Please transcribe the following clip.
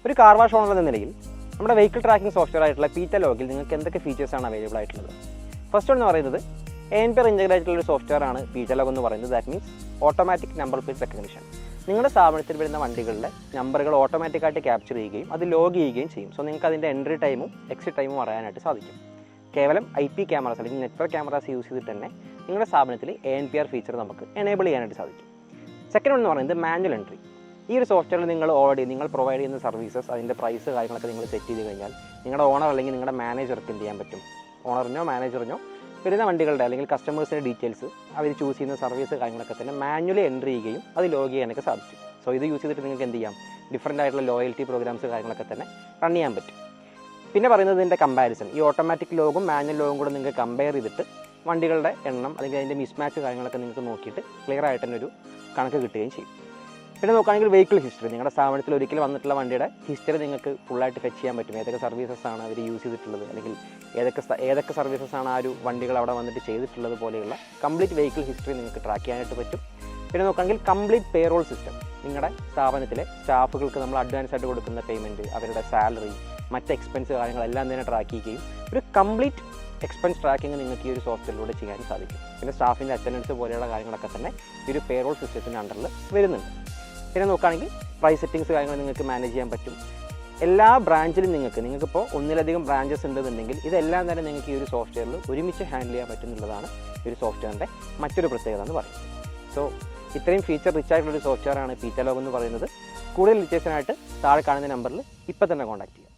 ഒരു car wash owner എന്ന നിലയിൽ നമ്മുടെ വെഹിക്കിൾ ട്രാക്കിംഗ് സോഫ്റ്റ്വെയർ ആയിട്ടുള്ള പീറ്റലോഗിൽ നിങ്ങൾക്ക് എന്തൊക്കെ ഫീച്ചേഴ്സാണ് അവൈലബിൾ ആയിട്ടുള്ളത്? ഫസ്റ്റ് എന്ന് പറയുന്നത് ANPR ഇൻ്റഗ്രേറ്റ് ആയിട്ടുള്ള ഒരു സോഫ്റ്റ്വെയർ ആണ് പീറ്റലോഗ് എന്ന് പറയുന്നത്. That means automatic number plate recognition. നിങ്ങളുടെ സ്ഥാപനത്തിൽ വരുന്ന വണ്ടികളുടെ നമ്പറുകൾ ഓട്ടോമാറ്റിക്കായിട്ട് ക്യാപ്ചർ ചെയ്യുകയും അത് ലോഗ് ചെയ്യുകയും ചെയ്യും. സോ നിങ്ങൾക്ക് അതിൻ്റെ എൻട്രി ടൈമും എക്സിറ്റ് ടൈമും അറിയാനായിട്ട് സാധിക്കും. കേവലം IP ക്യാമറാസ് അല്ലെങ്കിൽ നെറ്റ്വർക്ക് ക്യാമറാസ് യൂസ് ചെയ്തിട്ട് തന്നെ നിങ്ങളുടെ സ്ഥാപനത്തിൽ ANPR ഫീച്ചർ നമുക്ക് എനേബിൾ ചെയ്യാനായിട്ട് സാധിക്കും. സെക്കൻഡ് എന്ന് പറയുന്നത് മാനുവൽ എൻട്രി. ഈ ഒരു സോഫ്റ്റ്വെയറിൽ നിങ്ങൾ പ്രൊവൈഡ് ചെയ്യുന്ന സർവീസസ് അതിൻ്റെ പ്രൈസ് കാര്യങ്ങളൊക്കെ നിങ്ങൾ സെറ്റ് ചെയ്ത് കഴിഞ്ഞാൽ നിങ്ങളുടെ ഓണർ അല്ലെങ്കിൽ നിങ്ങളുടെ മാനേജർക്ക് എന്ത് ചെയ്യാൻ പറ്റും? ഓണറിനോ മാനേജറിനോ വരുന്ന വണ്ടികളുടെ അല്ലെങ്കിൽ കസ്റ്റമേഴ്സിൻ്റെ ഡീറ്റെയിൽസ് അവർ ചൂസ് ചെയ്യുന്ന സർവീസ് കാര്യങ്ങളൊക്കെ തന്നെ മാനുവലി എൻട്രി ചെയ്യുകയും അത് ലോഗ് ചെയ്യാനൊക്കെ സാധിക്കും. സോ ഇത് യൂസ് ചെയ്തിട്ട് നിങ്ങൾക്ക് എന്ത് ചെയ്യാം? ഡിഫറൻ്റ് ആയിട്ടുള്ള ലോയൽറ്റി പ്രോഗ്രാംസ് കാര്യങ്ങളൊക്കെ തന്നെ റൺ ചെയ്യാൻ പറ്റും. പിന്നെ പറയുന്നത് ഇതിൻ്റെ കമ്പാരിസൺ. ഈ ഓട്ടോമാറ്റിക് ലോഗും മാനുവൽ ലോഗും കൂടെ നിങ്ങൾക്ക് കമ്പയർ ചെയ്തിട്ട് വണ്ടികളുടെ എണ്ണം അല്ലെങ്കിൽ അതിൻ്റെ മിസ്മാച്ച് കാര്യങ്ങളൊക്കെ നിങ്ങൾക്ക് നോക്കിയിട്ട് ക്ലിയർ ആയിട്ട് തന്നെ ഒരു കണക്ക് കിട്ടുകയും ചെയ്യും. പിന്നെ നോക്കുകയാണെങ്കിൽ വെഹിക്കിൾ ഹിസ്റ്ററി. നിങ്ങളുടെ സ്ഥാപനത്തിൽ ഒരിക്കൽ വന്നിട്ടുള്ള വണ്ടിയുടെ ഹിസ്റ്ററി നിങ്ങൾക്ക് ഫുള്ളായിട്ട് ഫെച്ച് ചെയ്യാൻ പറ്റും. ഏതൊക്കെ സർവീസസ് ആണ് അവർ യൂസ് ചെയ്തിട്ടുള്ളത് അല്ലെങ്കിൽ ഏതൊക്കെ സർവീസസ് ആണ് ആ ഒരു വണ്ടികൾ അവിടെ വന്നിട്ട് ചെയ്തിട്ടുള്ളത് പോലെയുള്ള കംപ്ലീറ്റ് വെഹിക്കിൾ ഹിസ്റ്ററി നിങ്ങൾക്ക് ട്രാക്ക് ചെയ്യാനായിട്ട് പറ്റും. പിന്നെ നോക്കുകയാണെങ്കിൽ കംപ്ലീറ്റ് പേറോൾ സിസ്റ്റം. നിങ്ങളുടെ സ്ഥാപനത്തിലെ സ്റ്റാഫുകൾക്ക് നമ്മൾ അഡ്വാൻസ് ആയിട്ട് കൊടുക്കുന്ന പേയ്മെൻറ്റ്, അവരുടെ സാലറി, മറ്റ് എക്സ്പെൻസ് കാര്യങ്ങളെല്ലാം തന്നെ ട്രാക്ക് ചെയ്യുകയും ഒരു കംപ്ലീറ്റ് എക്സ്പെൻസ് ട്രാക്കിംഗ് നിങ്ങൾക്ക് ഈ ഒരു സോഫ്റ്റ്വെയറിലൂടെ ചെയ്യാൻ സാധിക്കും. പിന്നെ സ്റ്റാഫിൻ്റെ അറ്റൻഡൻസ് പോലെയുള്ള കാര്യങ്ങളൊക്കെ തന്നെ ഈ ഒരു പേറോൾ സിസ്റ്റത്തിൻ്റെ അണ്ടറിൽ വരുന്നുണ്ട്. പിന്നെ നോക്കുകയാണെങ്കിൽ പ്രൈസ് സെറ്റിങ്സ് കാര്യങ്ങൾ നിങ്ങൾക്ക് മാനേജ് ചെയ്യാൻ പറ്റും. എല്ലാ ബ്രാഞ്ചിലും നിങ്ങൾക്കിപ്പോൾ ഒന്നിലധികം ബ്രാഞ്ചസ് ഉണ്ടെന്നുണ്ടെങ്കിൽ ഇതെല്ലാം തന്നെ നിങ്ങൾക്ക് ഈ ഒരു സോഫ്റ്റ്വെയറിൽ ഒരുമിച്ച് ഹാൻഡിൽ ചെയ്യാൻ പറ്റുന്നുള്ളതാണ് ഈ ഒരു സോഫ്റ്റ്വെയറിൻ്റെ മറ്റൊരു പ്രത്യേകത എന്ന് പറയുന്നത്. സോ ഇത്രയും ഫീച്ചർ റിച്ച് ആയിട്ടുള്ളൊരു സോഫ്റ്റ്വെയറാണ് പീറ്റലോഗ് എന്ന് പറയുന്നത്. കൂടുതൽ ഡീറ്റെയിൽസിനായിട്ട് താഴെ കാണുന്ന നമ്പറിൽ ഇപ്പോൾ തന്നെ കോൺടാക്ട് ചെയ്യുക.